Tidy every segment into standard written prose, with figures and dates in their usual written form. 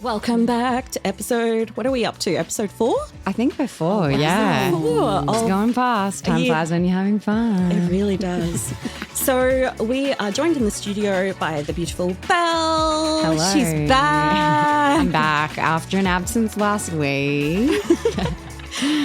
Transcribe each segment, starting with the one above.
Welcome back to what are we up to? Episode 4? I think we're 4, yeah. It's going fast. Time flies when you're having fun. It really does. So we are joined in the studio by the beautiful Belle. Hello. She's back. I'm back after an absence last week.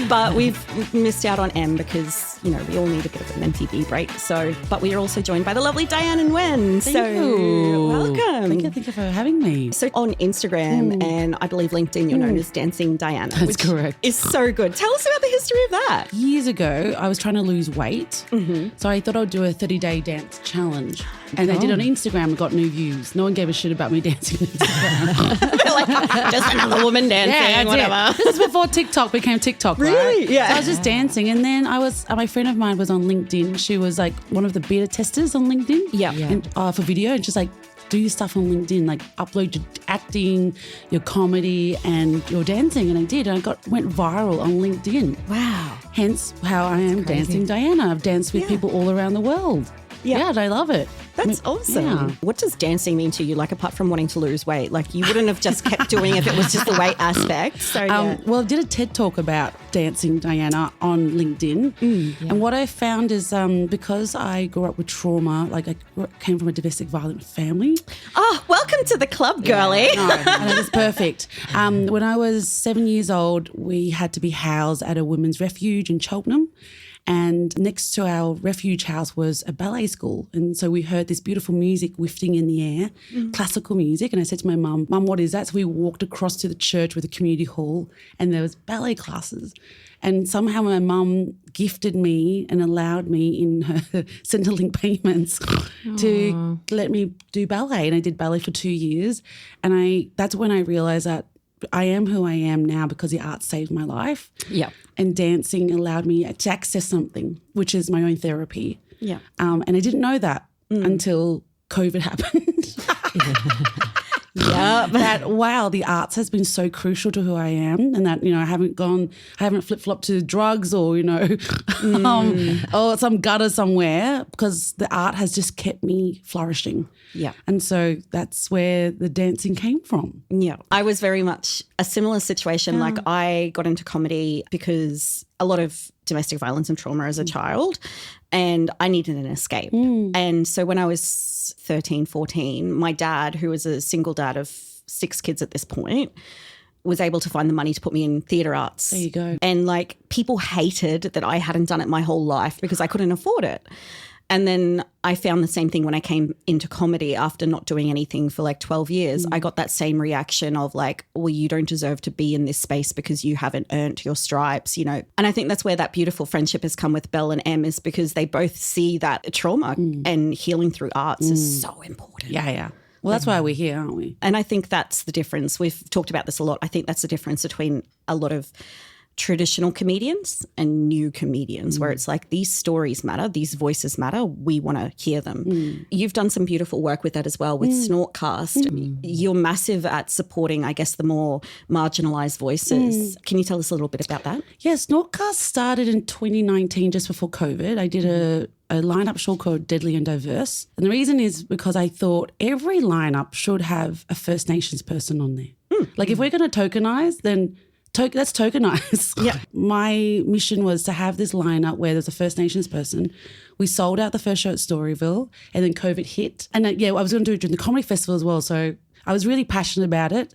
But we've missed out on Em because, you know, we all need a bit of an MTV break. So, but we are also joined by the lovely Diana Nguyen. Thank you. Welcome. Thank you for having me. So on Instagram and I believe LinkedIn, you're known as Dancing Diana. That's correct. Is so good. Tell us about the history of that. Years ago, I was trying to lose weight. So I thought I'd do a 30-day dance challenge. And I did it on Instagram and got new views. No one gave a shit about me dancing on Instagram. They're like, just another woman dancing, whatever. This is before TikTok became TikTok, Really? right? Yeah. So I was just dancing. And then my friend of mine was on LinkedIn. She was like one of the beta testers on LinkedIn. Yeah. And, for video. And she's like, do your stuff on LinkedIn, like upload your acting, your comedy and your dancing. And I did. And I went viral on LinkedIn. Wow. Hence how I am Dancing Diana. I've danced with people all around the world. Yeah, and I love it. That's awesome. Yeah. What does dancing mean to you, like apart from wanting to lose weight? Like you wouldn't have just kept doing it if it was just the weight aspect. So Well, I did a TED Talk about Dancing Diana on LinkedIn. And what I found is because I grew up with trauma, like I came from a domestic violent family. Oh, welcome to the club, girlie. No, and it was perfect. When I was 7 years old, we had to be housed at a women's refuge in Cheltenham. And next to our refuge house was a ballet school. And so we heard this beautiful music wafting in the air, classical music. And I said to my mum, what is that? So we walked across to the church with a community hall and there was ballet classes. And somehow my mum gifted me and allowed me in her Centrelink payments to let me do ballet. And I did ballet for 2 years. And that's when I realised that I am who I am now because the art saved my life. Yeah. And dancing allowed me to access something, which is my own therapy. Yeah. And I didn't know that until COVID happened. Yeah. That, wow, the arts has been so crucial to who I am and that, you know, I haven't flip-flopped to drugs or, you know, or some gutter somewhere because the art has just kept me flourishing. Yeah. And so that's where the dancing came from. Yeah. I was very much a similar situation. Like I got into comedy because a lot of domestic violence and trauma as a child and I needed an escape. And so when I was 13, 14, my dad, who was a single dad of 6 kids at this point, was able to find the money to put me in theatre arts. There you go. And like people hated that I hadn't done it my whole life because I couldn't afford it. And then I found the same thing when I came into comedy after not doing anything for like 12 years. I got that same reaction of like, well, you don't deserve to be in this space because you haven't earned your stripes, you know. And I think that's where that beautiful friendship has come with Belle and Em is because they both see that trauma and healing through arts is so important. Yeah. Well, that's why we're here, aren't we? And I think that's the difference. We've talked about this a lot. I think that's the difference between a lot of traditional comedians and new comedians where it's like these stories matter, these voices matter, we want to hear them. You've done some beautiful work with that as well with Snortcast. You're massive at supporting, I guess, the more marginalised voices. Can you tell us a little bit about that? Yeah, Snortcast started in 2019 just before COVID. I did a lineup show called Deadly and Diverse. And the reason is because I thought every lineup should have a First Nations person on there. Like if we're going to tokenise, then let's tokenize. Yeah. My mission was to have this lineup where there's a First Nations person. We sold out the first show at Storyville and then COVID hit. And I was going to do it during the comedy festival as well. So I was really passionate about it.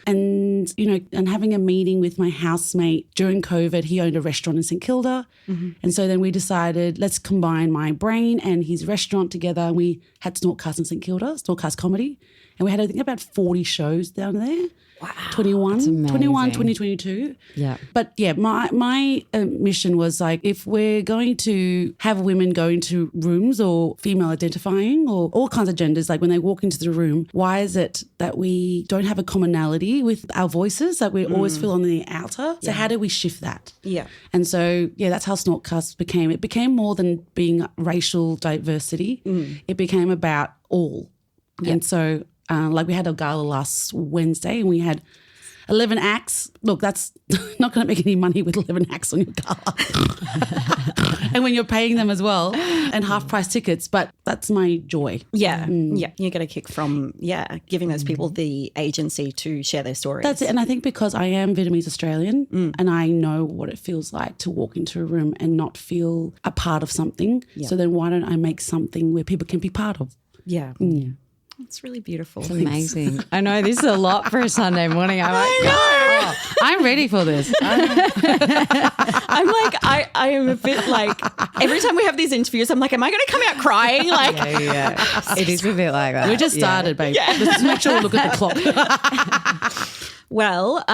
And, you know, and having a meeting with my housemate during COVID, he owned a restaurant in St Kilda. And so then we decided, let's combine my brain and his restaurant together. And we had Snortcast in St Kilda, Snortcast Comedy. And we had, I think, about 40 shows down there. Wow. 2022. Yeah. But yeah, my mission was like, if we're going to have women go into rooms or female identifying or all kinds of genders, like when they walk into the room, why is it that we don't have a commonality with our voices, that we always feel on the outer? So how do we shift that? Yeah. And so, yeah, that's how Snortcast became. It became more than being racial diversity. It became about all. Yeah. And so like we had a gala last Wednesday and we had 11 acts. Look, that's not going to make any money with 11 acts on your gala. and when you're paying them as well and half price tickets. But that's my joy. Yeah. Yeah. You get a kick from, giving those people the agency to share their stories. That's it. And I think because I am Vietnamese Australian and I know what it feels like to walk into a room and not feel a part of something. Yeah. So then why don't I make something where people can be part of? Yeah. It's really beautiful. It's amazing. I know this is a lot for a Sunday morning. I'm like, I'm ready for this. I'm like, I am a bit like, every time we have these interviews, I'm like, am I going to come out crying? Like, it is a bit like that. We just started, babe. Yeah. Let's make sure we look at the clock. Well,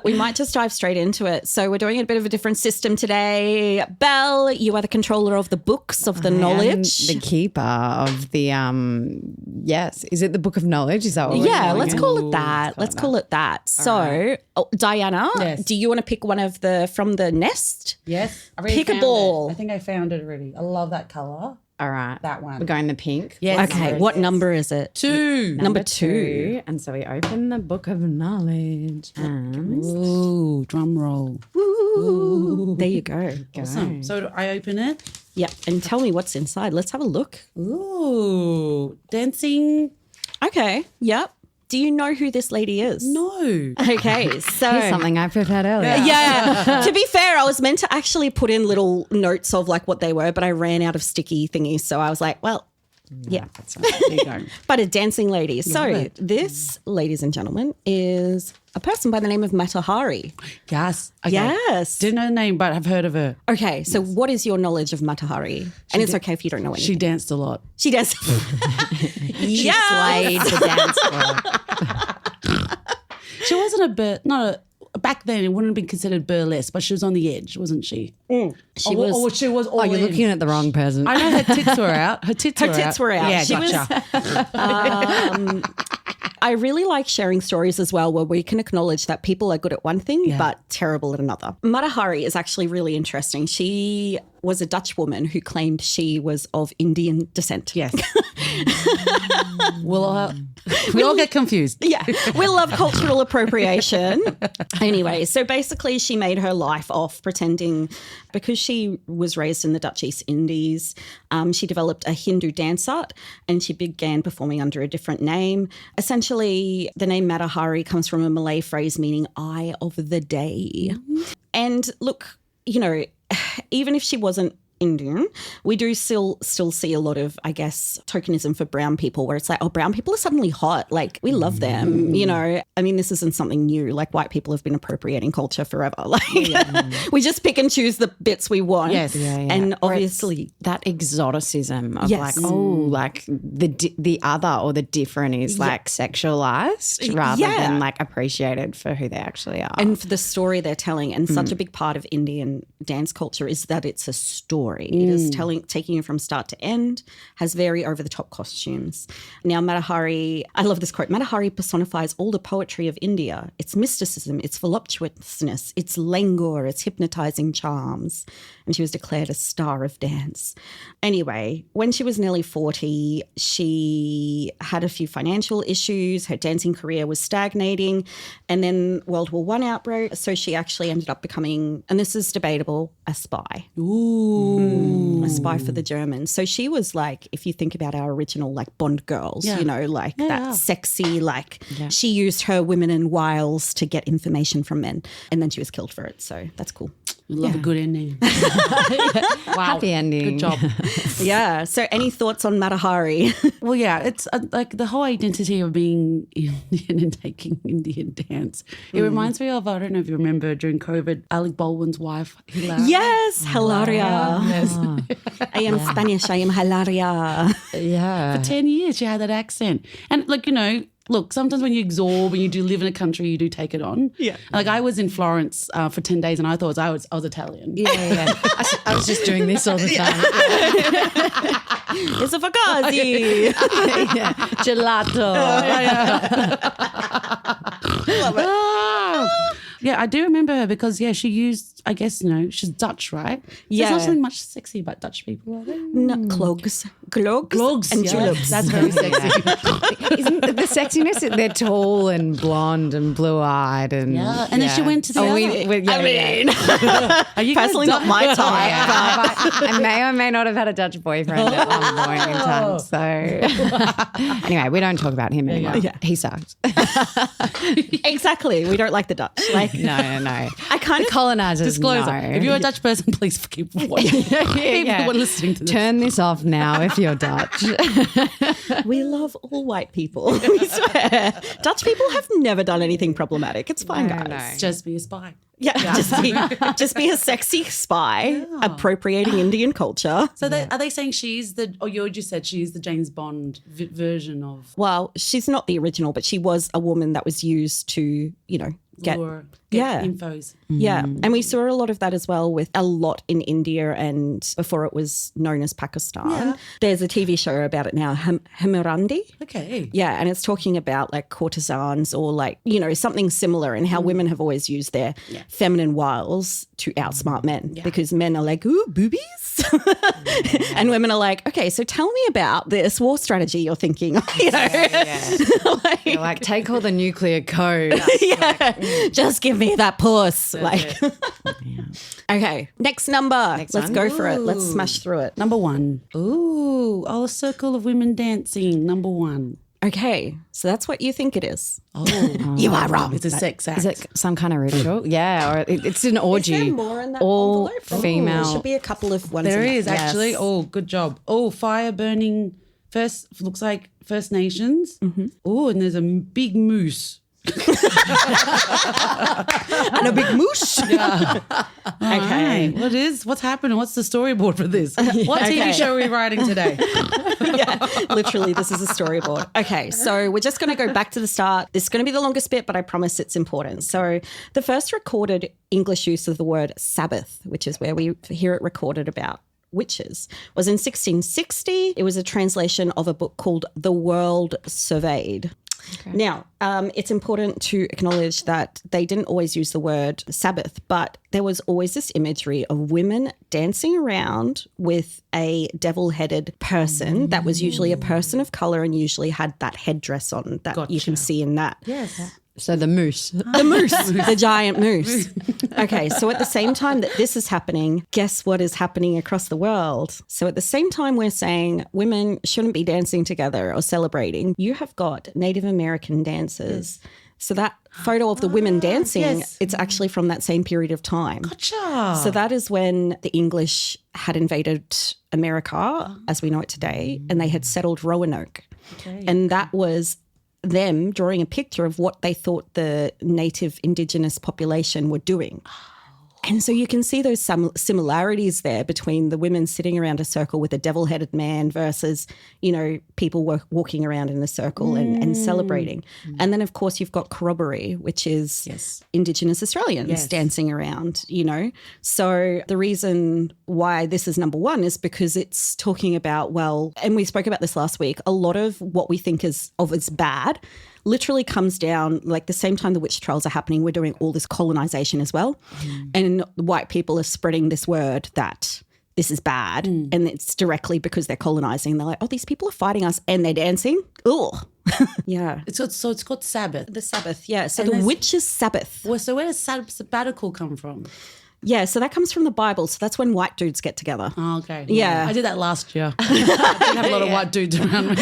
we might just dive straight into it. So we're doing a bit of a different system today. Belle, you are the controller of the books of the knowledge. The keeper of the, yes. Is it the book of knowledge? Is that what we're calling let's it? call it that. Let's call it that. So, Diana, do you want to pick one of from the nest? Yes. Pick a ball. I think I found it already. I love that colour. All right. That one. We're going the pink. Yes. Okay. What number is it? 2. Number 2. And so we open the book of knowledge. And ooh, drum roll. Ooh. There you go. Awesome. So do I open it? Yeah. And tell me what's inside. Let's have a look. Ooh, dancing. Okay. Yep. Do you know who this lady is? No. Okay, so here's something I prepared earlier. Yeah. To be fair, I was meant to actually put in little notes of like what they were, but I ran out of sticky thingies. So I was like, well, that's right. There you go. But a dancing lady. So this, ladies and gentlemen, is a person by the name of Mata Hari. Yes. Okay. Yes. Didn't know the name, but I've heard of her. Okay, so what is your knowledge of Mata Hari? And it's okay if you don't know anything. She danced a lot. She does. She slayed the dance floor. She wasn't back then it wouldn't have been considered burlesque, but she was on the edge, wasn't she? She was. She was all You're looking at the wrong person. I know her tits were out. Her tits were out. Yeah, She gotcha. I really like sharing stories as well where we can acknowledge that people are good at one thing but terrible at another. Mata Hari is actually really interesting. She was a Dutch woman who claimed she was of Indian descent. Yes. We all get confused. Yeah. We love cultural appropriation. Anyway, so basically she made her life off pretending, because she was raised in the Dutch East Indies, she developed a Hindu dance art and she began performing under a different name. Essentially, the name Mata Hari comes from a Malay phrase meaning eye of the day. And look, even if she wasn't Indian, we do still see a lot of, I guess, tokenism for brown people where it's like, oh, brown people are suddenly hot. Like, we love them, I mean, this isn't something new. Like, white people have been appropriating culture forever. Like, we just pick and choose the bits we want. Yes. And obviously that exoticism of like the other or the different is like sexualized rather than like appreciated for who they actually are. And for the story they're telling. And such a big part of Indian dance culture is that it's a story. It is taking you from start to end, has very over-the-top costumes. Now, Mata Hari, I love this quote, Mata Hari personifies all the poetry of India, its mysticism, its voluptuousness, its languor, its hypnotizing charms. And she was declared a star of dance. Anyway, when she was nearly 40, she had a few financial issues. Her dancing career was stagnating. And then World War I outbroke. So she actually ended up becoming, and this is debatable, a spy. Ooh. A spy for the Germans. So she was like, if you think about our original like Bond girls, that sexy, she used her women and wiles to get information from men. And then she was killed for it. So that's cool. We love a good ending. Wow. Happy ending. Good job. Yeah. So any thoughts on Mata Hari? Well, yeah, it's like the whole identity of being Indian and taking Indian dance. It reminds me of, I don't know if you remember during COVID, Alec Baldwin's wife, Hilaria. Yes, Hilaria. Yes. I am Spanish. I am Hilaria. Yeah. For 10 years she had that accent. And look, sometimes when you absorb and you do live in a country, you do take it on. Yeah. Like I was in Florence for 10 days and I thought I was Italian. Yeah. I was just doing this all the time. It's a fagazzi. Gelato. Love it. Yeah, I do remember her because, she used I guess, she's Dutch, right? Yeah. There's not something much sexy about Dutch people, are there? No, clogs and yeah. tulips. That's very sexy. Isn't the sexiness? They're tall and blonde and blue-eyed and And then she went to the other. Are you personally not my type. I may or may not have had a Dutch boyfriend at one point in time. So anyway, we don't talk about him anymore. Yeah. He sucked. Exactly. We don't like the Dutch. Like No. I kind of Colonizers. Disclosure. No. If you're a Dutch person, please keep watching. People listening to this. Turn this off now if you're Dutch. we love all white people. We swear. Dutch people have never done anything problematic. It's fine, guys. No. Just be a spy. Yeah, just be a sexy spy appropriating Indian culture. So are they saying she's you just said she's the James Bond version of? Well, she's not the original, but she was a woman that was used to, get infos. Yeah. And we saw a lot of that as well with a lot in India and before it was known as Pakistan. Yeah. There's a TV show about it now, Hammurandi. Okay. Yeah. And it's talking about like courtesans or like, something similar and how women have always used their feminine wiles to outsmart men because men are like, ooh, boobies. And women are like, okay, so tell me about this war strategy you're thinking. Like, take all the nuclear code. Just give me that puss. Okay, next number. Let's go for it. Let's smash through it. Number 1. Ooh, a circle of women dancing. Number 1. Okay, so that's what you think it is. Oh, you are wrong. It's a sex act. Is it some kind of ritual? Yeah, or it's an orgy. Is there more in that all envelope? female. There should be a couple of ones. There in is that. actually. Yes. Oh, good job. Oh, fire burning. Looks like First Nations. Mm-hmm. Oh, and there's a big moose. And a big moosh. Yeah. Okay. Right. What's happening? What's the storyboard for this? What TV show are we writing today? Literally, this is a storyboard. Okay, so we're just going to go back to the start. This is going to be the longest bit, but I promise it's important. So the first recorded English use of the word Sabbath, which is where we hear it recorded about witches, was in 1660. It was a translation of a book called The World Surveyed. Okay. Now, it's important to acknowledge that they didn't always use the word Sabbath, but there was always this imagery of women dancing around with a devil-headed person that was usually a person of colour and usually had that headdress on that you can see in that. Yes. So the moose. The moose, the giant moose. Okay, so at the same time that this is happening, guess what is happening across the world? So at the same time we're saying women shouldn't be dancing together or celebrating, you have got Native American dancers. So that photo of the women dancing, it's actually from that same period of time. Gotcha. So that is when the English had invaded America, as we know it today, and they had settled Roanoke. Okay. And that was them drawing a picture of what they thought the native indigenous population were doing. And so you can see those similarities there between the women sitting around a circle with a devil-headed man versus, people walking around in a circle and celebrating. And then, of course, you've got corroboree, which is Indigenous Australians dancing around, So the reason why this is number 1 is because it's talking about, and we spoke about this last week, a lot of what we think is bad literally comes down like the same time the witch trials are happening, we're doing all this colonization as well. And white people are spreading this word that this is bad. And it's directly because they're colonizing. They're like, oh, these people are fighting us and they're dancing. Ugh. Yeah. So it's called Sabbath. The Sabbath, yeah. So the Witches' Sabbath. Well, so where does sabbatical come from? Yeah, so that comes from the Bible. So that's when white dudes get together. Oh, okay. Yeah. I did that last year. I didn't have a lot of white dudes around me.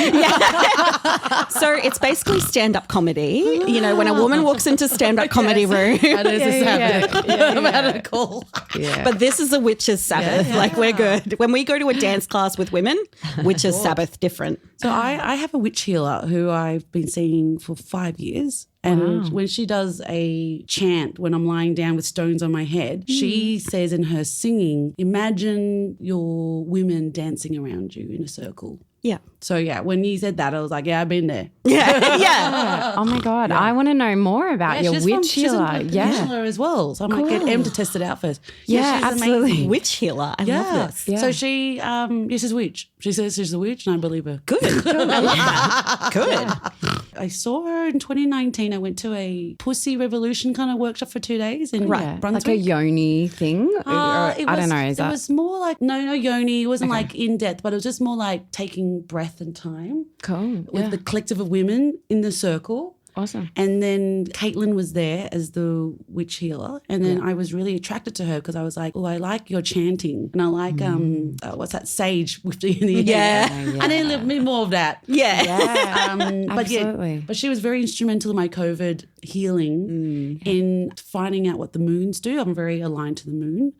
So it's basically stand-up comedy. When a woman walks into stand-up comedy room. That is a sabbatical. Yeah. But this is a witches' Sabbath. Like we're good. When we go to a dance class with women, witches' Sabbath different. So I have a witch healer who I've been seeing for 5 years. And when she does a chant when I'm lying down with stones on my head, she says in her singing, imagine your women dancing around you in a circle. Yeah. So, when you said that, I was like, I've been there. Yeah. Oh, my God. I want to know more about your witch healer. She's a healer as well. So I might get Em to test it out first. Yeah, she's absolutely. amazing. Witch healer. I love this. Yeah. So she, she's a witch. She says she's a witch and I believe her. Good. I love that. Good. I saw her in 2019. I went to a pussy revolution kind of workshop for 2 days in Brunswick. Like a yoni thing? I don't know. It was more like, no yoni. It wasn't like in depth, but it was just more like taking breath and time. Cool. With the collective of women in the circle. Awesome. And then Caitlin was there as the witch healer. And then I was really attracted to her because I was like, oh, I like your chanting. And I like, what's that, sage with the in the air. I need a little bit more of that. Absolutely. But she was very instrumental in my COVID healing in finding out what the moons do. I'm very aligned to the moon.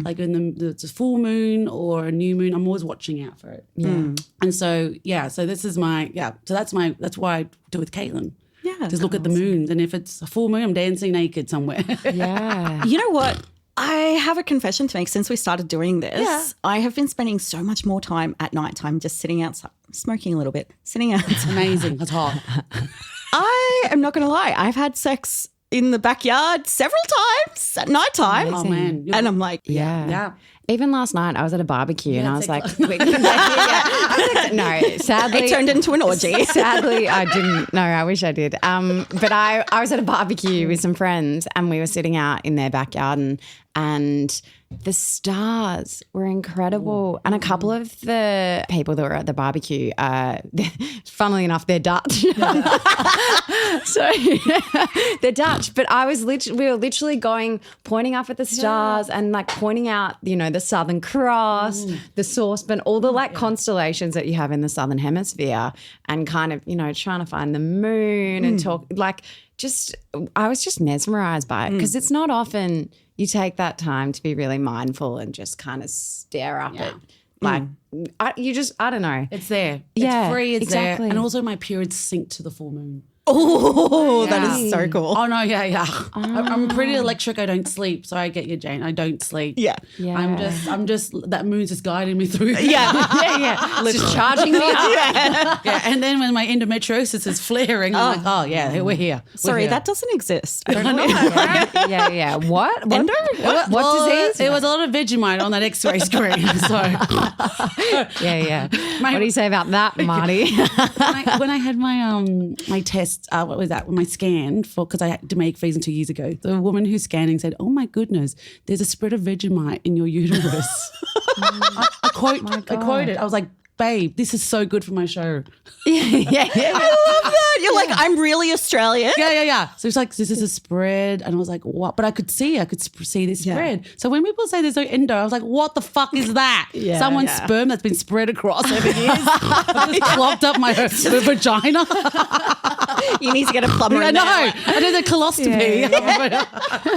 Like when it's a full moon or a new moon, I'm always watching out for it. And so, so this is that's why I do it with Caitlin. Yeah. Just look at the moons. And if it's a full moon, I'm dancing naked somewhere. You know what? I have a confession to make. Since we started doing this, I have been spending so much more time at nighttime just sitting outside, smoking a little bit, sitting outside. Amazing. That's hot. I am not going to lie. I've had sex in the backyard several times at nighttime. Oh, man. And I'm like, Yeah. Even last night, I was at a barbecue and I was like, no, sadly. It turned into an orgy. Sadly, I didn't. No, I wish I did. But I was at a barbecue with some friends and we were sitting out in their backyard and the stars were incredible. And a couple of the people that were at the barbecue, funnily enough, they're Dutch. So they're Dutch. But we were literally pointing up at the stars and like pointing out, the Southern Cross, the saucepan, all the constellations that you have in the Southern Hemisphere and kind of, trying to find the moon and talk I was just mesmerized by it because it's not often you take that time to be really mindful and just kind of stare up at I don't know. It's there. Yeah, it's free. It's exactly. there. And also my periods sync to the full moon. oh, that is so cool. Oh, no, I'm pretty electric. I don't sleep. So I get you, Jane. I don't sleep. Yeah. I'm just, that moon's just guiding me through. It's just charging me up. And then when my endometriosis is flaring, I'm like, oh, yeah, we're here. Sorry, that doesn't exist. I don't know. Yeah. What? Endo? What disease? It was a lot of Vegemite on that X-ray screen. So Yeah. What do you say about that, Marty? when I had my test, what was that? My scan because I had to make these 2 years ago. The woman who's scanning said, "Oh my goodness, there's a spread of Vegemite in your uterus." I quoted. I was like, "Babe, this is so good for my show." Yeah. I love that. You're like, I'm really Australian. Yeah. So it's like, this is a spread. And I was like, what? But I could see this spread. So when people say there's no endo, I was like, what the fuck is that? Someone's sperm that's been spread across over years. I've just clogged up my vagina. You need to get a plumber in there. I did a colostomy.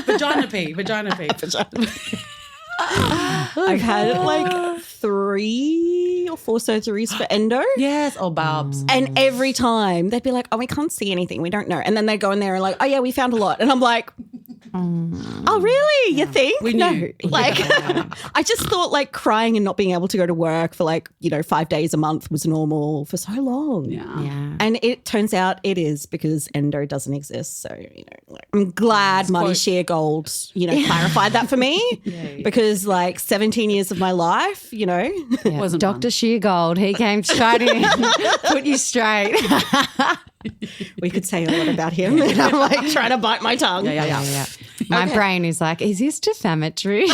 Vagina pee. I've had like 3 or 4 surgeries for endo. Yes. Oh, Babs. And every time they'd be like, oh, we can't see anything. We don't know. And then they'd go in there and like, oh, yeah, we found a lot. And I'm like, oh, really? You think? We knew. No. Like, I just thought like crying and not being able to go to work for like, 5 days a month was normal for so long. Yeah. And it turns out it is because endo doesn't exist. So, I'm glad Marty Sheargold, clarified that for me because like 17 years of my life, wasn't Dr. Sheargold. He came straight in, put you straight. We could say a lot about him and I'm like trying to bite my tongue. Yeah. My brain is like, is this defamatory?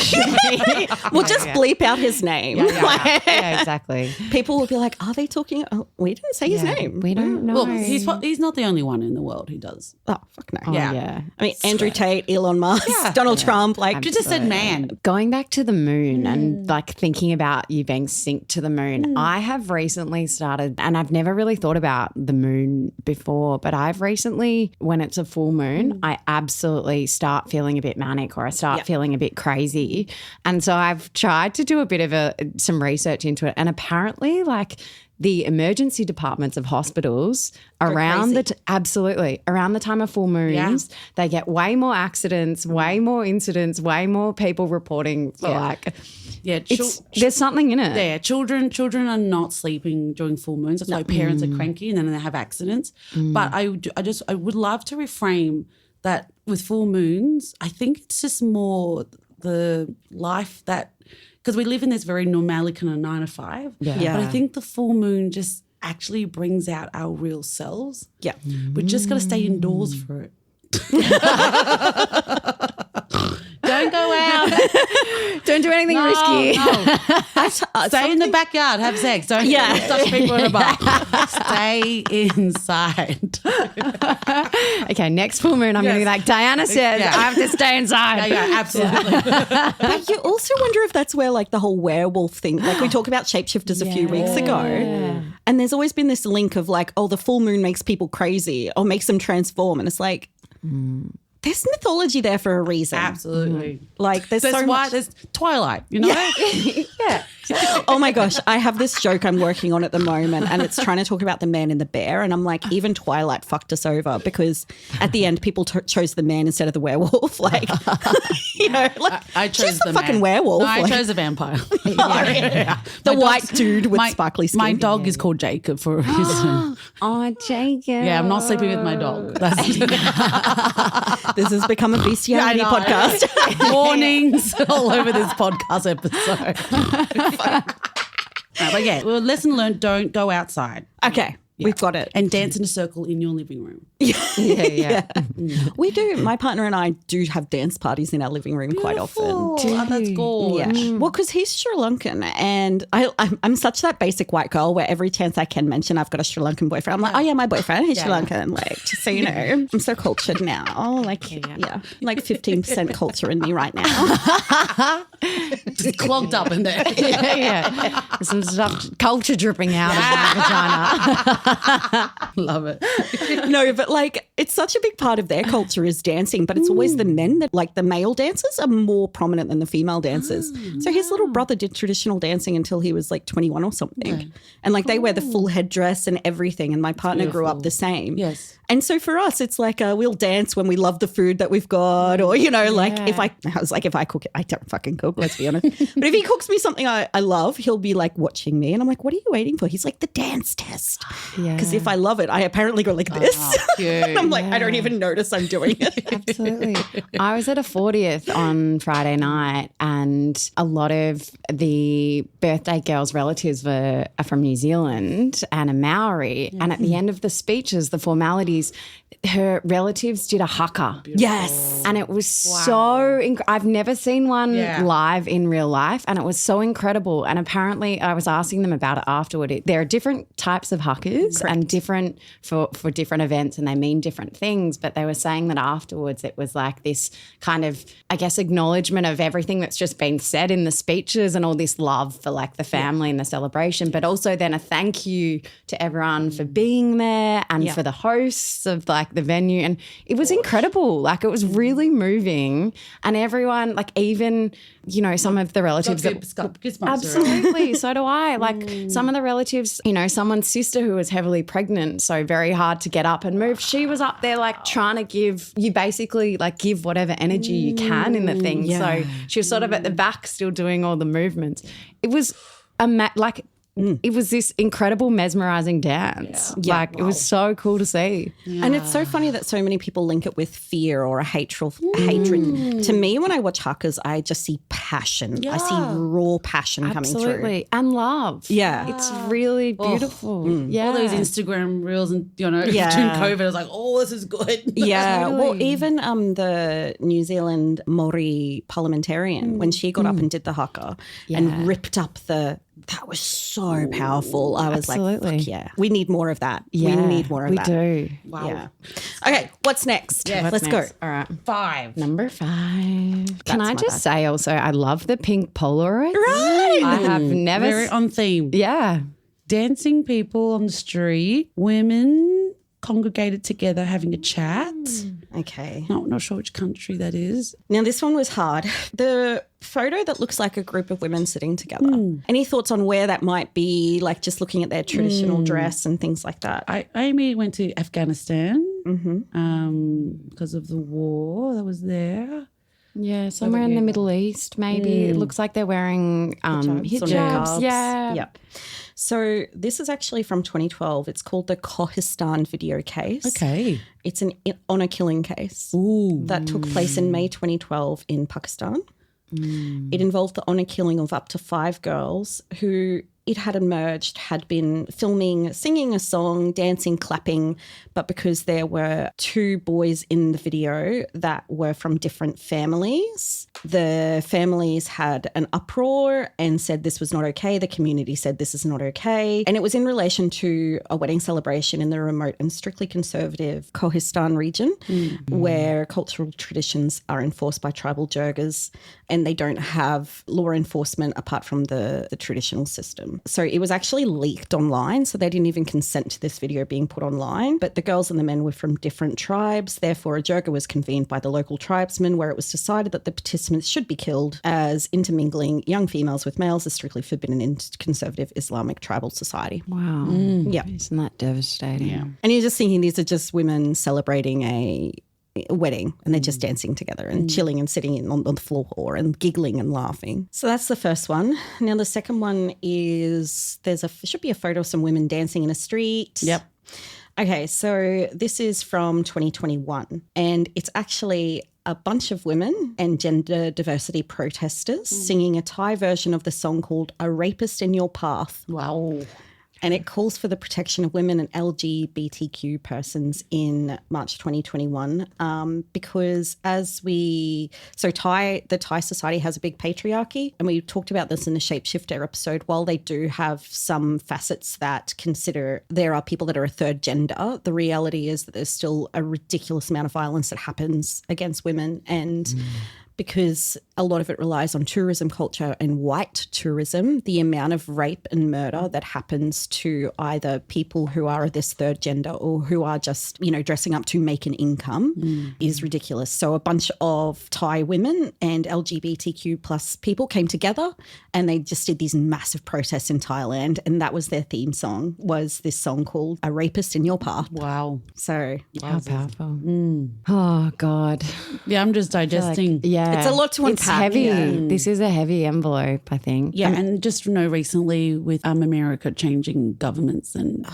We'll just bleep out his name. Yeah, exactly. People will be like, are they talking? Oh, we didn't say his name. We don't know. Well, he's not the only one in the world who does. Oh, fuck no. Oh, yeah. I mean, Andrew Tate, Elon Musk, Donald Trump. Like, you just said man. Going back to the moon and like thinking about you being synced to the moon, I have recently started, and I've never really thought about the moon before, but I've recently, when it's a full moon, I absolutely start feeling a bit manic or I start feeling a bit crazy. And so I've tried to do a bit of some research into it. And apparently like the emergency departments of hospitals around around the time of full moons, they get way more accidents, way more incidents, way more people reporting for there's something in it. Yeah, children are not sleeping during full moons. That's why parents are cranky and then they have accidents. But I would love to reframe that with full moons. I think it's just more the life that, because we live in this very normally kind of 9 to 5. Yeah. But I think the full moon just actually brings out our real selves. Yeah. We just got to stay indoors for it. Don't go out. Don't do anything risky. No. Stay in the backyard. Have sex. Don't touch people in a bar. Stay inside. Okay, next full moon, I'm going to be like, Diana says, I have to stay inside. Yeah, absolutely. But you also wonder if that's where like the whole werewolf thing, like we talked about shapeshifters a few weeks ago. And there's always been this link of like, oh, the full moon makes people crazy or makes them transform. And it's like, there's mythology there for a reason. Absolutely. Like there's so why much. there's Twilight, you know? Yeah. Oh my gosh, I have this joke I'm working on at the moment, and it's trying to talk about the man and the bear, and I'm like, even Twilight fucked us over because at the end people chose the man instead of the werewolf. Like, you know, like I chose she's the the fucking man. werewolf. No, I like, chose a vampire. the white dude with sparkly skin. My dog is called Jacob for a reason. Oh, Jacob. Yeah, I'm not sleeping with my dog. This has become a bestiality Yeah, I know. podcast. Warnings all over this podcast episode. But yeah, well, lesson learned, don't go outside. Okay, we've got it. And dance in a circle in your living room. Yeah. We do. My partner and I do have dance parties in our living room quite often. Oh, that's gorgeous. Yeah. Well, because he's Sri Lankan, and I'm such that basic white girl where every chance I can mention I've got a Sri Lankan boyfriend, I'm like, oh yeah, my boyfriend, he's Sri Lankan. Like, just so you know, I'm so cultured now. Like, like 15% culture in me right now. Just clogged up in there. Yeah. There's some stuff, culture dripping out of my vagina. Love it. No, but like it's such a big part of their culture is dancing, but it's always the men that like the male dancers are more prominent than the female dancers. So his little brother did traditional dancing until he was like 21 or something. Okay. And like they wear the full headdress and everything, and my partner grew up the same. Yes. And so for us, it's like we'll dance when we love the food that we've got, or, you know, like if I cook it, I don't fucking cook, let's be honest. But if he cooks me something I love, he'll be like watching me and I'm like, what are you waiting for? He's like, the dance test. Because if I love it, I apparently go like this. And I'm like, I don't even notice I'm doing it. Absolutely. I was at a 40th on Friday night, and a lot of the birthday girls' relatives are from New Zealand and a Maori. And at the end of the speeches, the formalities, her relatives did a haka. Yes. And it was so I've never seen one live in real life, and it was so incredible. And apparently I was asking them about it afterward. There are different types of hakas and different for different events, and they mean different things, but they were saying that afterwards it was like this kind of, I guess, acknowledgement of everything that's just been said in the speeches and all this love for like the family and the celebration, but also then a thank you to everyone for being there and for the hosts of like the venue. And it was incredible. Like it was really moving, and everyone, like even, you know, some of the relatives absolutely. So do I. Like some of the relatives, you know, someone's sister who was heavily pregnant, so very hard to get up and move. She was up there like trying to give whatever energy you can in the thing. So she was sort of at the back still doing all the movements. It was it was this incredible mesmerizing dance. It was so cool to see. Yeah. And it's so funny that so many people link it with fear or a hatred. To me, when I watch hakas, I just see passion. I see raw passion coming through. Absolutely. And love. Yeah. It's really beautiful. Yeah. All those Instagram reels and, you know, during COVID, I was like, oh, this is good. Yeah. Well, even the New Zealand Maori parliamentarian, when she got up and did the haka and ripped up that was so powerful. I was like, fuck yeah. We need more of that. Yeah, we need more of that. We do. Wow. Yeah. Okay, what's next? Yeah, let's go. All right. 5. Number 5. Can I just say also, I love the pink Polaroids. Right. I have never. Very on theme. Yeah. Dancing people on the street, women congregated together having a chat. Okay. Not sure which country that is. Now, this one was hard. The photo that looks like a group of women sitting together. Any thoughts on where that might be, like just looking at their traditional dress and things like that? I immediately went to Afghanistan because of the war that was there. Yeah, somewhere in the Middle East maybe. It looks like they're wearing hijabs. Yeah. Yep. So this is actually from 2012. It's called the Kohistan video case. Okay. It's an honour killing case that took place in May 2012 in Pakistan. It involved the honour killing of up to 5 girls who it had emerged, had been filming, singing a song, dancing, clapping, but because there were 2 boys in the video that were from different families, the families had an uproar and said this was not okay. The community said this is not okay. And it was in relation to a wedding celebration in the remote and strictly conservative Kohistan region, where cultural traditions are enforced by tribal jirgas and they don't have law enforcement apart from the traditional system. So it was actually leaked online, so they didn't even consent to this video being put online. But the girls and the men were from different tribes. Therefore, a jirga was convened by the local tribesmen where it was decided that the participants should be killed, as intermingling young females with males is strictly forbidden in conservative Islamic tribal society. Wow. Yeah. Isn't that devastating? Yeah. And you're just thinking these are just women celebrating a wedding and they're just dancing together and chilling and sitting on the floor and giggling and laughing. So that's the first one. Now the second one is should be a photo of some women dancing in a street. Yep. Okay, so this is from 2021 and it's actually a bunch of women and gender diversity protesters singing a Thai version of the song called A Rapist in Your Path. Wow. And it calls for the protection of women and LGBTQ persons in March 2021 because the Thai society has a big patriarchy, and we talked about this in the Shapeshifter episode. While they do have some facets that consider there are people that are a third gender, the reality is that there's still a ridiculous amount of violence that happens against women, and because a lot of it relies on tourism culture and white tourism, the amount of rape and murder that happens to either people who are this third gender or who are just, dressing up to make an income is ridiculous. So a bunch of Thai women and LGBTQ plus people came together and they just did these massive protests in Thailand, and that was their theme song, was this song called A Rapist in Your Path. Wow. So How powerful. Oh, God. Yeah, I'm just digesting. Yeah. it's a lot to unpack. It's heavy. Yeah. This is a heavy envelope, I think. Yeah, and just recently with America changing governments and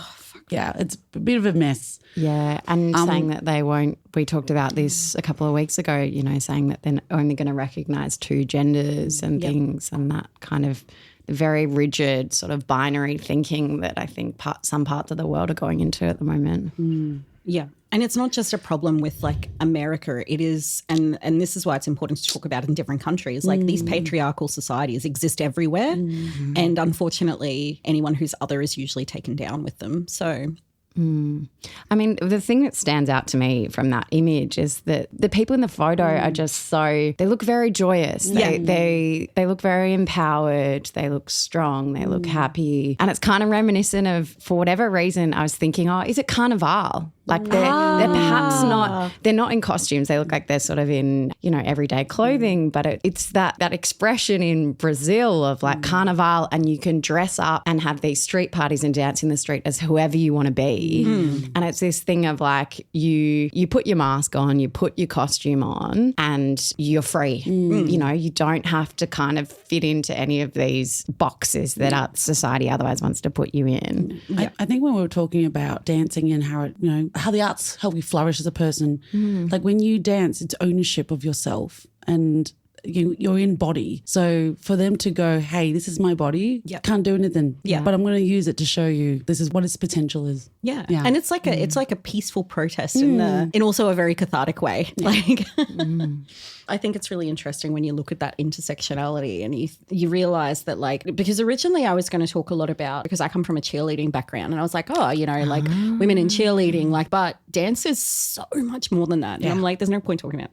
it's a bit of a mess. Yeah, and saying that they won't, we talked about this a couple of weeks ago, saying that they're only going to recognise 2 genders and things, and that kind of very rigid sort of binary thinking that I think some parts of the world are going into at the moment. Yeah. And it's not just a problem with America. It is, and this is why it's important to talk about in different countries. These patriarchal societies exist everywhere. And unfortunately, anyone who's other is usually taken down with them. So I mean, the thing that stands out to me from that image is that the people in the photo are just they look very joyous. They look very empowered. They look strong. They look happy. And it's kind of reminiscent of, for whatever reason, I was thinking, is it Carnival? They're perhaps not, they're not in costumes. They look like they're sort of in, everyday clothing, but it's that expression in Brazil of Carnival, and you can dress up and have these street parties and dance in the street as whoever you want to be. And it's this thing of you put your mask on, you put your costume on, and you're free. You don't have to kind of fit into any of these boxes that our society otherwise wants to put you in. I think when we were talking about dancing and how it, how the arts help you flourish as a person, when you dance, it's ownership of yourself and you're in body. So for them to go, hey, this is my body, can't do anything, but I'm going to use it to show you this is what its potential is. Yeah. And it's like a peaceful protest in also a very cathartic way. I think it's really interesting when you look at that intersectionality and you realize that because originally I was going to talk a lot about, because I come from a cheerleading background, and I was like, women in cheerleading, but dance is so much more than that. And I'm like, there's no point talking about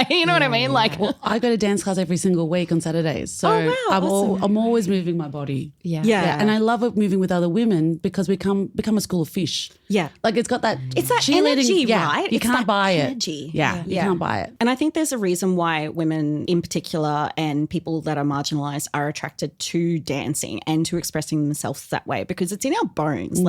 you know what I mean? Well, I go to dance class every single week on Saturdays. So I'm always moving my body. Yeah. And I love it moving with other women because we become a school of fish. Yeah. It's got that cheerleading energy, right? You can't buy energy. it. Yeah. You can't buy it. And I think there's a reason why women in particular and people that are marginalised are attracted to dancing and to expressing themselves that way, because it's in our bones.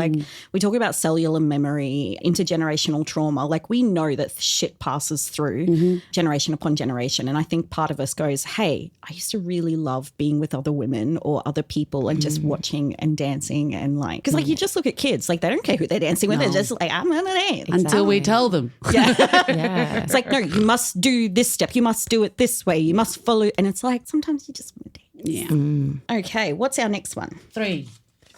We talk about cellular memory, intergenerational trauma. We know that shit passes through generation upon generation. And I think part of us goes, hey, I used to really love being with other women or other people and just watching and dancing and because you just look at kids, they don't care who they're dancing with. They're just I'm going to dance. Until we tell them. Yeah. It's no, you must do this step. You must do it this way. You must follow. And it's sometimes you just want to dance. Yeah. Okay, what's our next one? 3.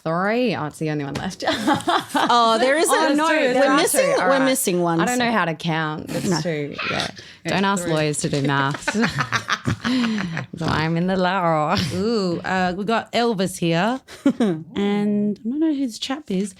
3. Oh, it's the only one left. Oh, there isn't. Oh, no, there are two. All We're right. missing one. I don't know how to count. That's true. Yeah. Don't ask lawyers to do maths. So I'm in the law. Ooh, we got Elvis here, and I don't know who this chap is.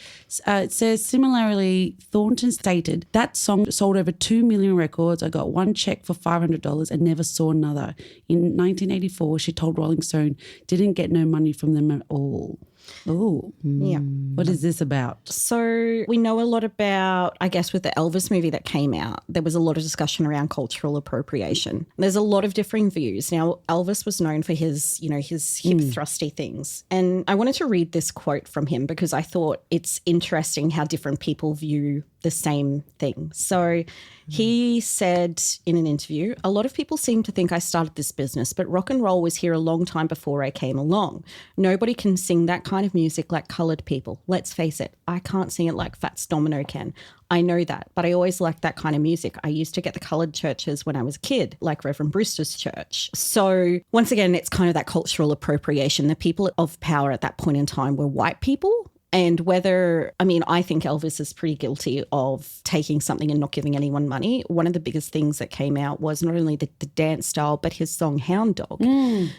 It says, similarly, Thornton stated, that song sold over 2 million records. I got one check for $500 and never saw another. In 1984, she told Rolling Stone, didn't get no money from them at all. Oh, Yeah. what is this about? So we know a lot about, I guess, with the Elvis movie that came out, there was a lot of discussion around cultural appropriation. There's a lot of differing views. Now, Elvis was known for his, his hip thrusty things. And I wanted to read this quote from him because I thought it's interesting how different people view the same thing. So he said in an interview, a lot of people seem to think I started this business, but rock and roll was here a long time before I came along. Nobody can sing that kind of music like coloured people. Let's face it, I can't sing it like Fats Domino can. I know that, but I always liked that kind of music. I used to get the coloured churches when I was a kid, like Reverend Brewster's church. So once again, it's kind of that cultural appropriation. The people of power at that point in time were white people. And I think Elvis is pretty guilty of taking something and not giving anyone money. One of the biggest things that came out was not only the dance style, but his song Hound Dog.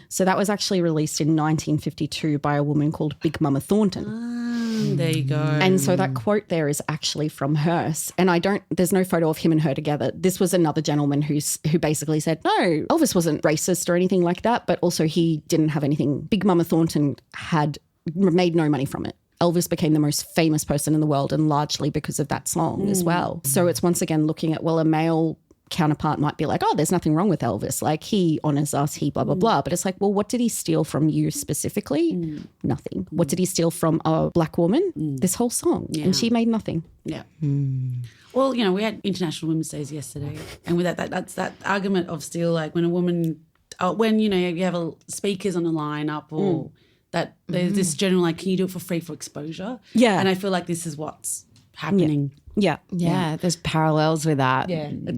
So that was actually released in 1952 by a woman called Big Mama Thornton. There you go. And so that quote there is actually from her. And there's no photo of him and her together. This was another gentleman who basically said, no, Elvis wasn't racist or anything like that, but also he didn't have anything. Big Mama Thornton had made no money from it. Elvis became the most famous person in the world, and largely because of that song as well. So it's once again looking at, well, a male counterpart might be like, oh, there's nothing wrong with Elvis. Like, he honors us, he blah, blah, blah. But it's like, well, what did he steal from you specifically? Nothing. What did he steal from a black woman? This whole song. Yeah. And she made nothing. Yeah. Well, we had International Women's Days yesterday. And with that's that argument of still, like, when a woman, you have speakers on the lineup or that there's this general, like, can you do it for free for exposure? Yeah. And I feel like this is what's happening. Yeah. Yeah, there's parallels with that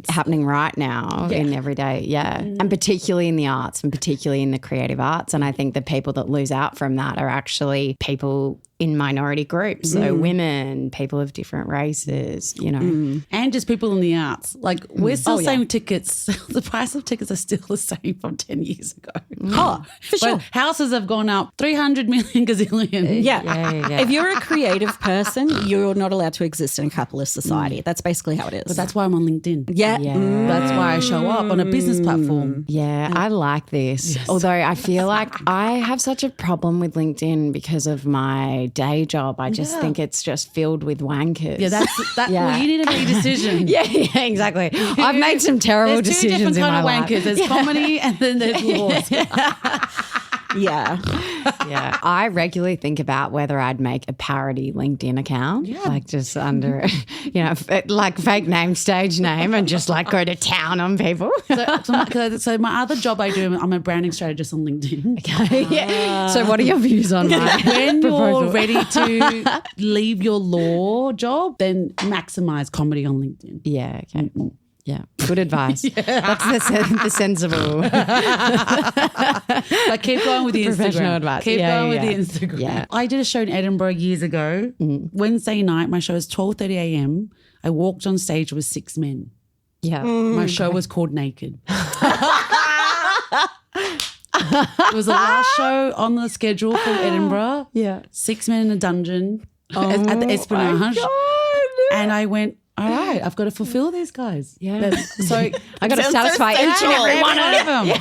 happening right now in everyday, and particularly in the arts and particularly in the creative arts. And I think the people that lose out from that are actually people in minority groups, so women, people of different races, And just people in the arts. Like, we're still selling tickets. The price of tickets are still the same from 10 years ago. Oh, for sure. But houses have gone up 300 million gazillion. Yeah. If you're a creative person, you're not allowed to exist in a capitalist society. That's basically how it is. But that's why I'm on LinkedIn. Yeah. That's why I show up on a business platform. Yeah, I like this. Yes. Although I feel like I have such a problem with LinkedIn because of my day job. I just think it's just filled with wankers. Yeah, that's that. Well, you need to make a decision. yeah, exactly. I've made some terrible decisions in my life. There's two different kind of wankers. There's comedy and then there's laws. Yeah. I regularly think about whether I'd make a parody LinkedIn account, like just under, like fake name, stage name, and just like go to town on people. So my other job I do, I'm a branding strategist on LinkedIn. Okay. So what are your views on that? When you're ready to leave your law job, then maximize comedy on LinkedIn. Yeah. Okay. Yeah, good advice. That's the sensible. But keep going with the professional Instagram. Advice. Keep going with the Instagram. Yeah. I did a show in Edinburgh years ago. Wednesday night, my show was 12:30 a.m. I walked on stage with 6 men. Yeah. My show was called Naked. It was the last show on the schedule for Edinburgh. Yeah. 6 men in a dungeon at the Esplanade. And I went, all right, I've got to fulfill these guys. Yeah. So I got to satisfy each and every one of them.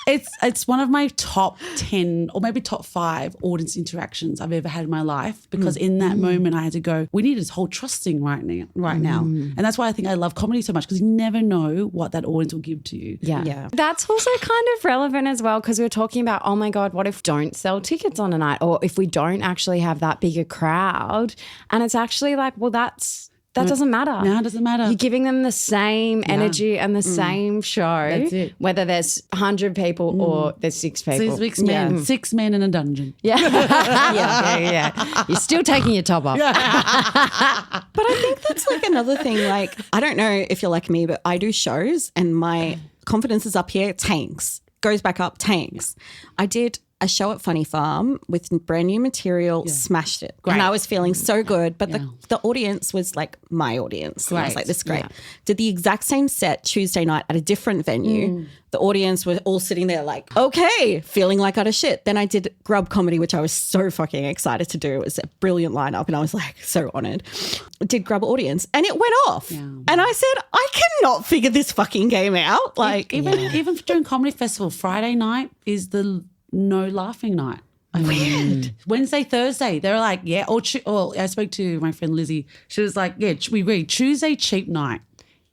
And it's one of my top 10 or maybe top 5 audience interactions I've ever had in my life, because in that moment I had to go, we need this whole trust thing right now. And that's why I think I love comedy so much, because you never know what that audience will give to you. Yeah. That's also kind of relevant as well, because we were talking about, oh my God, what if we don't sell tickets on a night, or if we don't actually have that bigger crowd? And it's actually like, well, that doesn't matter. No, it doesn't matter. You're giving them the same energy and the same show. That's it. Whether there's 100 people or there's 6 people. 6 men. 6 men in a dungeon. Yeah. yeah. You're still taking your top off. But I think that's like another thing. Like, I don't know if you're like me, but I do shows and my confidence is up here, tanks. goes back up, tanks. I did a show at Funny Farm with brand new material, smashed it. Great. And I was feeling so good. But the audience was like my audience. And I was Great. like, this is great. Yeah. Did the exact same set Tuesday night at a different venue. The audience were all sitting there like, okay, feeling like utter shit. Then I did Grub Comedy, which I was so fucking excited to do. It was a brilliant lineup and I was like so honoured. Did Grub audience and it went off. Yeah. And I said, I cannot figure this fucking game out. Like Even during Comedy Festival, Friday night is the no laughing night. Weird. Wednesday, Thursday, they're like, or I spoke to my friend Lizzie. She was like, we read Tuesday cheap night.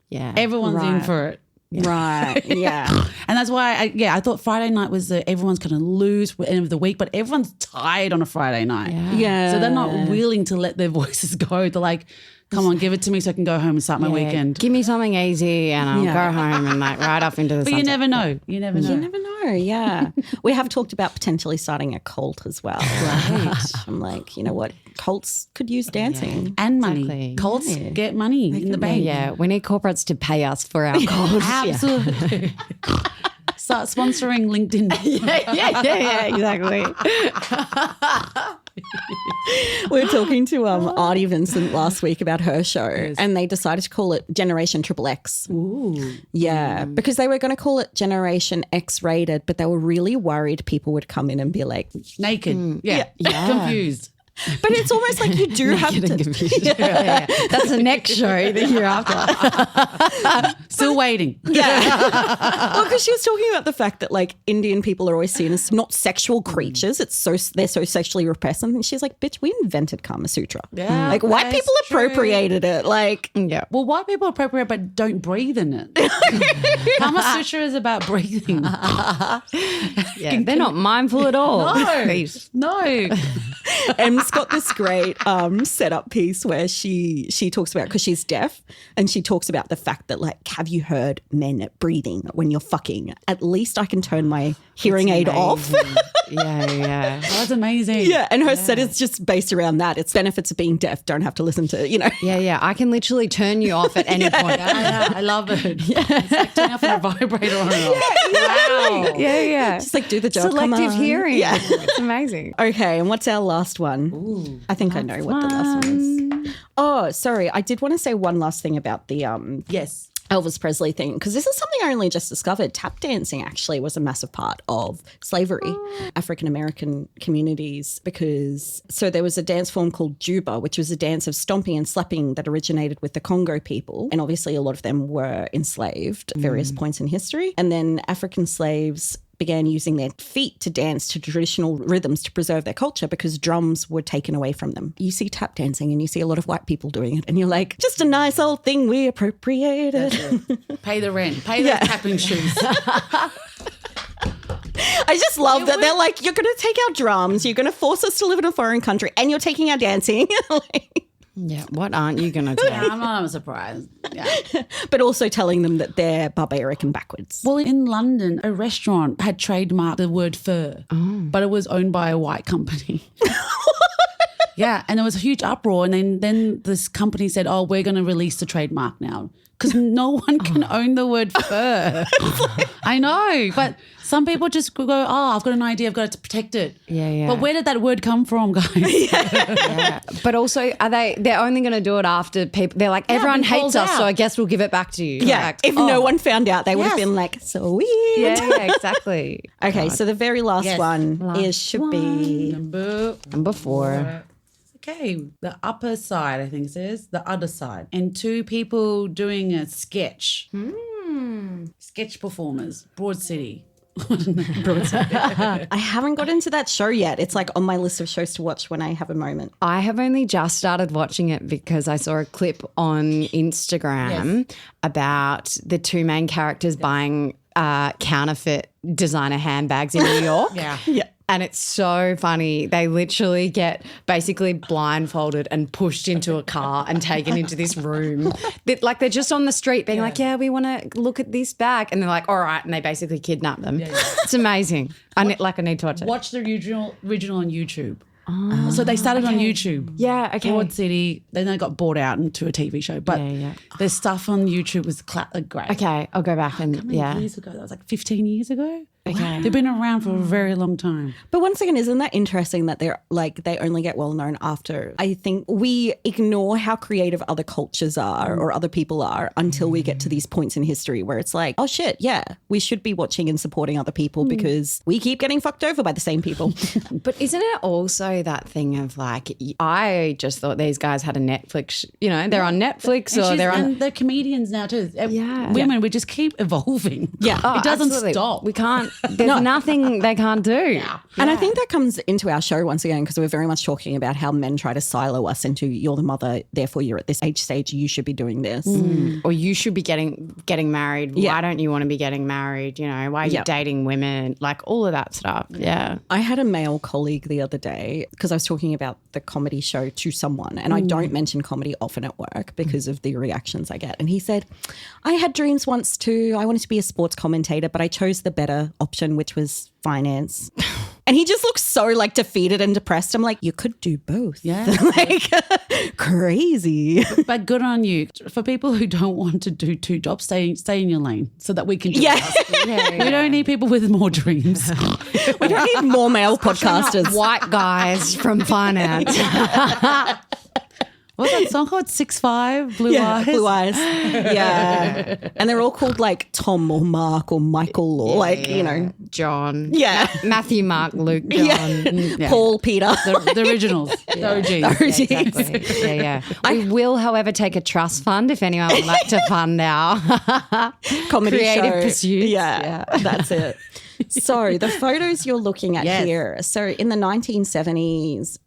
Yeah. Everyone's in for it. Right. Yeah. And that's why I thought Friday night was everyone's going to lose at the end of the week, but everyone's tired on a Friday night. Yeah. So they're not willing to let their voices go. They're like, come on, give it to me so I can go home and start my weekend. Give me something easy and I'll go home and like right off into the But sunset. you never know. You never know. You never know, yeah. We have talked about potentially starting a cult as well. Right. I'm like, you know what? Cults could use dancing. And money. Exactly. Cults get money in the bank. Yeah, we need corporates to pay us for our calls. Absolutely. Start sponsoring LinkedIn. yeah, exactly. We were talking to Artie Vincent last week about her show and they decided to call it Generation XXX. Ooh. Yeah, because they were going to call it Generation X-rated, but they were really worried people would come in and be like, Naked. Yeah. Confused. but it's almost like you do have to. Yeah. That's the next show the year after. Still waiting. Yeah. Well, because she was talking about the fact that like Indian people are always seen as not sexual creatures. They're so sexually repressed. And she's like, bitch, we invented Kama Sutra. Yeah, like white that's people appropriated it. Like, Yeah. Well, white people appropriate but don't breathe in it. Kama Sutra is about breathing. Yeah, they're not mindful at all. No. These. No. Em's got this great setup piece where she talks about, because she's deaf, and she talks about the fact that like, have you heard men breathing when you're fucking? At least I can turn my hearing aid off. Yeah. That's amazing. Yeah, and her set is just based around that. It's benefits of being deaf. Don't have to listen to, you know. Yeah. I can literally turn you off at any point. Yeah, I love it. It's like turning off a vibrator on and off. Wow. Yeah. Just like do the job. Come Selective on. hearing. Yeah. It's amazing. Okay, and what's our last one? Ooh, I think I know what the last one is. Oh, sorry. I did want to say one last thing about the Yes. Elvis Presley thing, because this is something I only just discovered. Tap dancing actually was a massive part of slavery, African American communities, because so there was a dance form called Juba, which was a dance of stomping and slapping that originated with the Congo people. And obviously a lot of them were enslaved at various points in history. And then African slaves began using their feet to dance to traditional rhythms to preserve their culture because drums were taken away from them. You see tap dancing and you see a lot of white people doing it and you're like, just a nice old thing we appropriated. Pay the rent. Pay those tapping shoes. I just love that they're like, you're going to take our drums, you're going to force us to live in a foreign country, and you're taking our dancing. Yeah, what aren't you going to do? Yeah, I'm not surprised. Yeah. But also telling them that they're barbaric and backwards. Well, in London, a restaurant had trademarked the word fur, but it was owned by a white company. Yeah, and there was a huge uproar. And then this company said, oh, we're going to release the trademark now because no one can own the word fur. I know, but some people just go, oh, I've got an idea, I've got to protect it. Yeah. But where did that word come from, guys? Yeah. But also, they're only going to do it after people, they're like, everyone been hates called us, out. so I guess we'll give it back to you. Yeah, Like, if no one found out, they would have Yes. been like, so weird. Yeah, exactly. Okay, so the very last Yes. one should be... Number 4. Okay, the upper side, I think it says, the other side. And 2 people doing a sketch. Sketch performers, Broad City. I haven't got into that show yet. It's like on my list of shows to watch when I have a moment. I have only just started watching it because I saw a clip on Instagram about the 2 main characters buying counterfeit designer handbags in New York. Yeah. And it's so funny. They literally get basically blindfolded and pushed into a car and taken into this room. They're just on the street being like, yeah, we want to look at this bag. And they're like, all right. And they basically kidnap them. Yeah. It's amazing. I need to watch it. Watch the original on YouTube. Oh, so they started on YouTube. Yeah, okay. Broad City. Then they got bought out into a TV show. But their stuff on YouTube was great. Okay, I'll go back and How many years ago? That was like 15 years ago. Okay. They've been around for a very long time. But once again, isn't that interesting that they're like they only get well known after? I think we ignore how creative other cultures are or other people are until we get to these points in history where it's like, oh shit, yeah, we should be watching and supporting other people because we keep getting fucked over by the same people. But isn't it also that thing of like, I just thought these guys had a Netflix, they're on Netflix or they're on. And they're comedians now too. Yeah. Women, we just keep evolving. Yeah. It doesn't Absolutely. stop. We can't, there's nothing they can't do. Yeah. And I think that comes into our show once again because we're very much talking about how men try to silo us into you're the mother, therefore you're at this age stage, you should be doing this. Or you should be getting married. Yeah. Why don't you want to be getting married? Why are you dating women? Like all of that stuff. Yeah. I had a male colleague the other day because I was talking about the comedy show to someone and I don't mention comedy often at work because of the reactions I get. And he said, I had dreams once too. I wanted to be a sports commentator, but I chose the better option, which was finance. And he just looks so like defeated and depressed. I'm like, you could do both. Yeah. Like crazy. But good on you. For people who don't want to do two jobs, stay in your lane so that we can do Yeah. us. We don't need people with more dreams. We don't need more male podcasters. White guys from finance. What's that song called? 6'5", Blue Eyes? Blue eyes. Yeah. And they're all called like Tom or Mark or Michael or John. Yeah. Matthew, Mark, Luke, John. Yeah. Paul, Peter. The originals. The OGs. The OGs. Exactly. Yeah. We will, however, take a trust fund if anyone would like to fund our Comedy creative show. pursuits. Yeah, that's it. So the photos you're looking at here. So in the 1970s,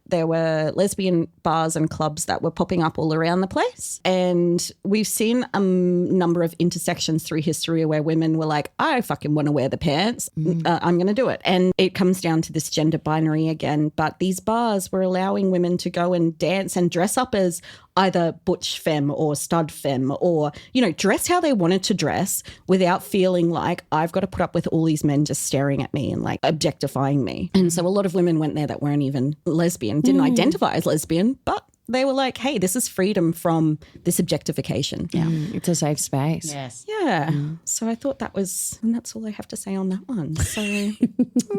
there were lesbian bars and clubs that were popping up all around the place. And we've seen a number of intersections through history where women were like, I fucking want to wear the pants. I'm going to do it. And it comes down to this gender binary again. But these bars were allowing women to go and dance and dress up as either butch femme or stud femme or, dress how they wanted to dress without feeling like I've got to put up with all these men just staring at me and like objectifying me. And so a lot of women went there that weren't even lesbian, didn't identify as lesbian, but they were like, hey, this is freedom from this objectification. Yeah. It's a safe space. Yes. Yeah. So I thought and that's all I have to say on that one. So I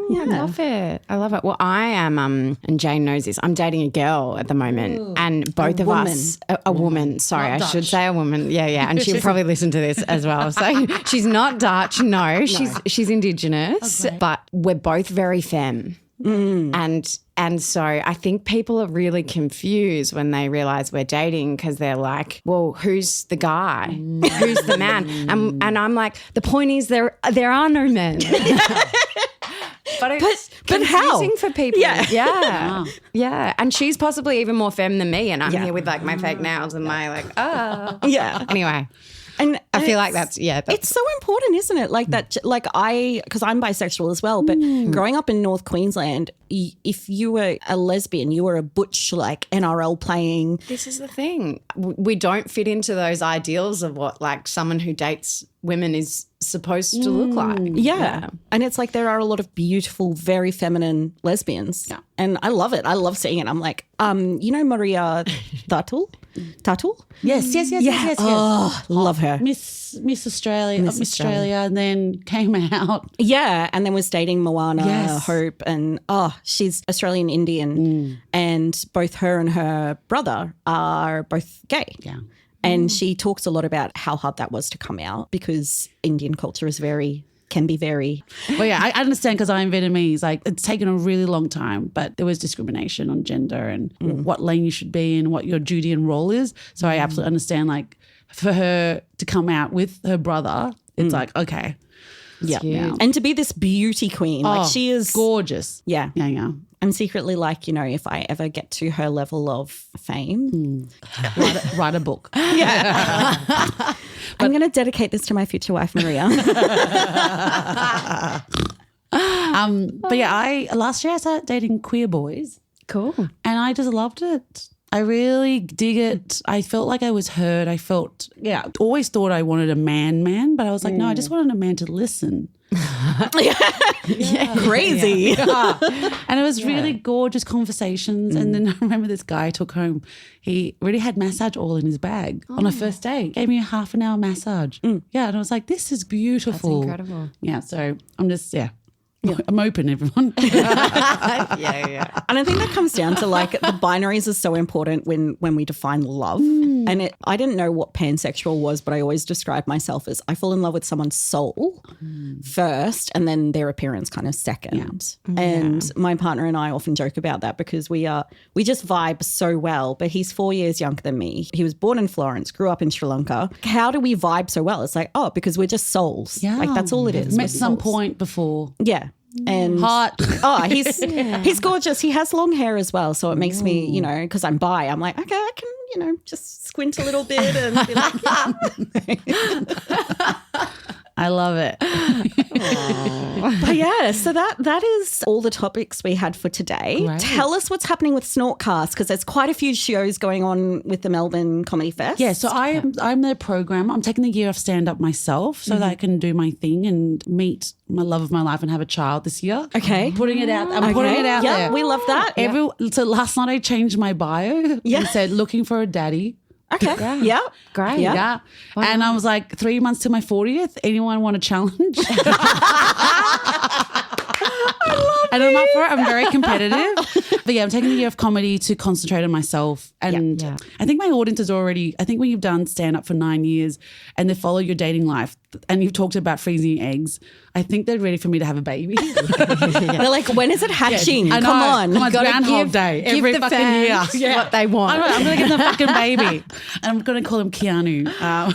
love it. I love it. Well, I am, and Jane knows this, I'm dating a girl at the moment and both of us, a woman, sorry, Not I should Dutch. say a woman. Yeah. And she'll probably listen to this as well. So she's not Dutch. No, she's Indigenous, but we're both very femme. And so I think people are really confused when they realise we're dating because they're like, well, who's the guy? Who's the man? And I'm like, the point is there are no men. But it's but how? confusing for people. Yeah. Yeah. Yeah. And she's possibly even more femme than me and I'm here with like my fake nails and my like, yeah. Anyway. And I feel like that's it's so important, isn't it? Like that, like because I'm bisexual as well, but growing up in North Queensland, if you were a lesbian, you were a butch, like NRL playing. This is the thing. We don't fit into those ideals of what like someone who dates women is supposed to look like. Yeah. And it's like there are a lot of beautiful, very feminine lesbians. Yeah. And I love it. I love seeing it. I'm like, Maria Tuttle? Yes. Oh, love her. Miss Australia, and then came out. Yeah, and then was dating Moana Yes. Hope, and she's Australian Indian, and both her and her brother are both gay. Yeah. And she talks a lot about how hard that was to come out because Indian culture can be very. Well, yeah, I understand because I'm Vietnamese. Like, it's taken a really long time, but there was discrimination on gender and what lane you should be in, what your duty and role is. So I absolutely understand, like, for her to come out with her brother, it's like, okay. Yeah. And to be this beauty queen. Like, she is gorgeous. Yeah. Yeah. I'm secretly like, if I ever get to her level of fame. Write a book. Yeah. I'm going to dedicate this to my future wife, Maria. But yeah, last year I started dating queer boys. Cool. And I just loved it. I really dig it. I felt like I was heard. Always thought I wanted a man, but I was like, no, I just wanted a man to listen. Crazy. And it was really gorgeous conversations. And then I remember this guy I took home. He really had massage oil in his bag on a first date. Gave me a half an hour massage. Yeah, and I was like, this is beautiful. That's incredible. Yeah, so I'm just, I'm open, everyone. Yeah. And I think that comes down to like the binaries are so important when we define love. And I didn't know what pansexual was, but I always describe myself as I fall in love with someone's soul first and then their appearance kind of second. And my partner and I often joke about that because we just vibe so well, but he's 4 years younger than me. He was born in Florence, grew up in Sri Lanka. How do we vibe so well? It's like, because we're just souls. Yeah. Like that's all it is. Met We're some souls. point before. Yeah. And Hot. he's gorgeous. He has long hair as well, so it makes me, because I'm bi, I'm like, okay, I can, just squint a little bit and be like, I love it. But yeah, so that is all the topics we had for today. Great. Tell us what's happening with Snortcast because there's quite a few shows going on with the Melbourne Comedy Fest. Yeah, so I'm the programmer. I'm taking the year of stand-up myself so that I can do my thing and meet my love of my life and have a child this year. Okay. Putting it out. I'm putting it out Yeah, there. we love that. So last night I changed my bio and said looking for a daddy. Okay. Yeah. Great. Yeah. And I was like 3 months to my 40th. Anyone want a challenge? And I'm up for it. I'm very competitive. But yeah, I'm taking the year of comedy to concentrate on myself. And I think my audience is already, I think when you've done stand up for 9 years and they follow your dating life and you've talked about freezing eggs, I think they're ready for me to have a baby. They're like, when is it hatching? I know. Come on. Come on, it's Groundhog Day. Every the fucking fans year. what they want. I'm going to give them a fucking baby. And I'm going to call him Keanu. I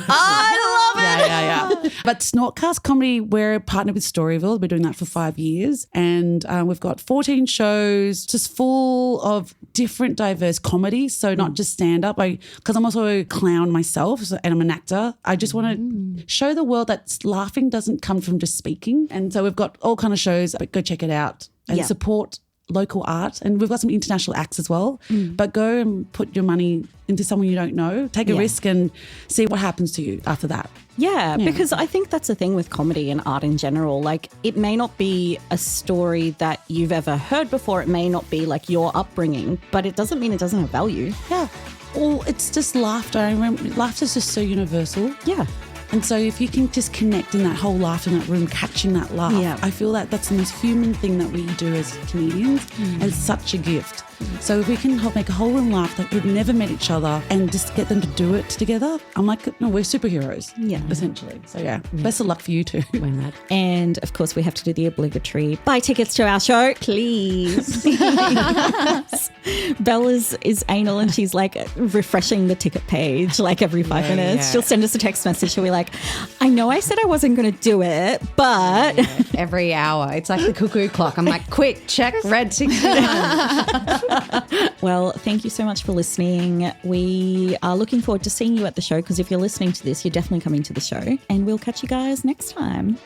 love it. Yeah. But Snortcast Comedy, we're partnered with Storyville. We've been doing that for 5 years. And we've got 14 shows just full of different diverse comedy. So not just stand-up. Because I'm also a clown myself and I'm an actor. I just want to show the world that laughing doesn't come from just speaking. And so we've got all kind of shows. Go check it out and support local art. And we've got some international acts as well. But go and put your money into someone you don't know. Take a risk and see what happens to you after that. Yeah, because I think that's the thing with comedy and art in general. Like, it may not be a story that you've ever heard before. It may not be like your upbringing, but it doesn't mean it doesn't have value. Yeah. Well, it's just laughter. I remember laughter is just so universal. Yeah. And so if you can just connect in that whole laugh in that room, catching that laugh, I feel that that's the most human thing that we do as comedians and such a gift. So if we can help make a whole room laugh that we've never met each other and just get them to do it together, I'm like, no, we're superheroes, essentially. So best of luck for you too. And of course, we have to do the obligatory buy tickets to our show, please. Belle is anal and she's like refreshing the ticket page like every 5 minutes. She'll send us a text message. She'll be like, I know I said I wasn't going to do it, but every hour. It's like the cuckoo clock. I'm like, quick, check red 69. Well, thank you so much for listening. We are looking forward to seeing you at the show because if you're listening to this, you're definitely coming to the show. And we'll catch you guys next time.